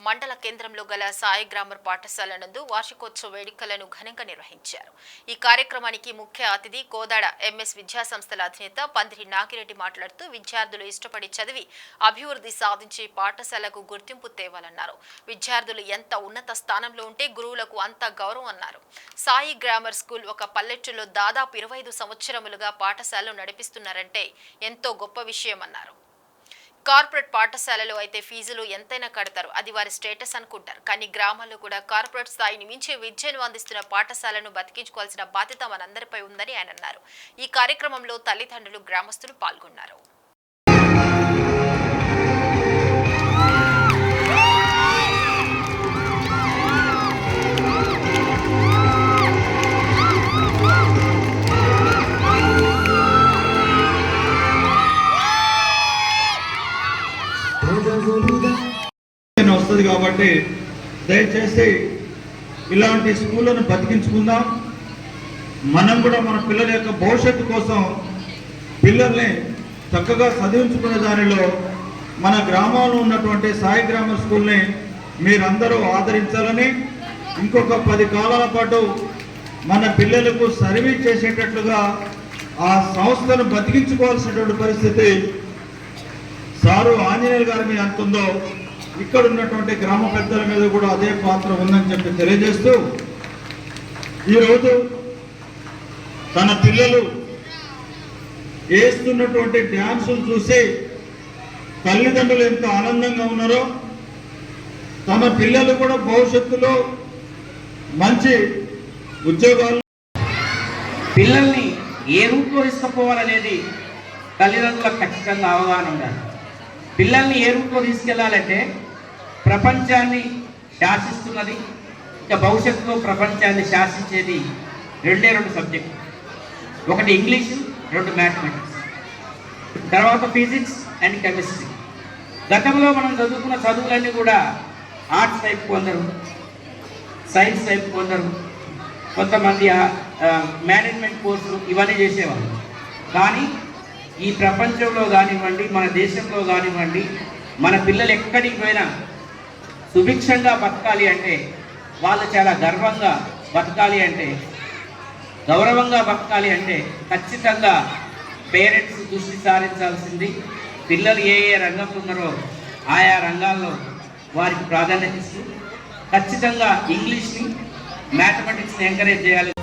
మండల కేంద్రంలో గల సాయి గ్రామర్ పాఠశాల నందు వార్షికోత్సవ వేడుకలను ఘనంగా నిర్వహించారు. ఈ కార్యక్రమానికి ముఖ్య అతిథి కోదాడ ఎంఎస్ విద్యాసంస్థల అధినేత పందిరి నాగిరెడ్డి మాట్లాడుతూ విద్యార్థులు ఇష్టపడి చదివి అభివృద్ధి సాధించి పాఠశాలకు గుర్తింపు తేవాలన్నారు. విద్యార్థులు ఎంత ఉన్నత స్థానంలో ఉంటే గురువులకు అంత గౌరవం అన్నారు. సాయి గ్రామర్ స్కూల్ ఒక పల్లెటూరులో దాదాపు 25 సంవత్సరములుగా పాఠశాలను నడిపిస్తున్నారంటే ఎంతో గొప్ప విషయం అన్నారు. కార్పొరేట్ పాఠశాలలో అయితే ఫీజులు ఎంతైనా కడతారు, అది వారి స్టేటస్ అనుకుంటారు. కానీ గ్రామాల్లో కూడా కార్పొరేట్ స్థాయిని మించి విద్యను అందిస్తున్న పాఠశాలను బతికించుకోవాల్సిన బాధ్యత మనందరిపై ఉందని ఆయన అన్నారు. ఈ కార్యక్రమంలో తల్లిదండ్రులు, గ్రామస్తులు పాల్గొన్నారు. వస్తుంది కాబట్టి దయచేసి ఇలాంటి స్కూళ్ళను బతికించుకుందాం. మనం కూడా మన పిల్లల యొక్క భవిష్యత్తు కోసం పిల్లల్ని చక్కగా చదివించుకునే దానిలో మన గ్రామంలో ఉన్నటువంటి సాయి గ్రామర్ స్కూల్ని మీరందరూ ఆదరించాలని, ఇంకొక 10 కాలాల పాటు మన పిల్లలకు సర్వీస్ చేసేటట్లుగా ఆ సంస్థను బతికించుకోవాల్సినటువంటి పరిస్థితి సారు ఆంజనేయులు గారి మీద అంటుందో ఇక్కడ ఉన్నటువంటి గ్రామ పెద్దల మీద కూడా అదే పాత్ర ఉందని చెప్పి తెలియజేస్తూ, ఈరోజు తన పిల్లలు వేస్తున్నటువంటి డ్యాన్సులు చూసి తల్లిదండ్రులు ఎంత ఆనందంగా ఉన్నారో, తమ పిల్లలు కూడా భవిష్యత్తులో మంచి ఉద్యోగాలు పిల్లల్ని ఏ రూట్లో తీసుకుపోవాలనేది తల్లిదండ్రులకు ఖచ్చితంగా అవగాహన ఉండాలి. పిల్లల్ని ఏ రూట్లో తీసుకెళ్లాలంటే ప్రపంచాన్ని శాసిస్తున్నది, ఇక భవిష్యత్తులో ప్రపంచాన్ని శాసించేది రెండే 2 సబ్జెక్టు. ఒకటి ఇంగ్లీషు, 2 మ్యాథమెటిక్స్, తర్వాత ఫిజిక్స్ అండ్ కెమిస్ట్రీ. గతంలో మనం చదువుకున్న చదువులన్నీ కూడా ఆర్ట్స్ టైప్ కొందరు, సైన్స్ టైప్ కొందరు, కొంతమంది మేనేజ్మెంట్ కోర్సులు ఇవన్నీ చేసేవాళ్ళు. కానీ ఈ ప్రపంచంలో కానివ్వండి, మన దేశంలో కానివ్వండి, మన పిల్లలు ఎక్కడికి పోయినా సుభిక్షంగా బతకాలి అంటే, వాళ్ళు చాలా గర్వంగా బతకాలి అంటే, గౌరవంగా బతకాలి అంటే ఖచ్చితంగా పేరెంట్స్ దృష్టి సారించాల్సింది పిల్లలు ఏ రంగంలో ఉన్నారో ఆయా రంగాల్లో వారికి ప్రాధాన్యత ఇస్తూ ఖచ్చితంగా ఇంగ్లీష్ని, మ్యాథమెటిక్స్ని ఎంకరేజ్ చేయాలి.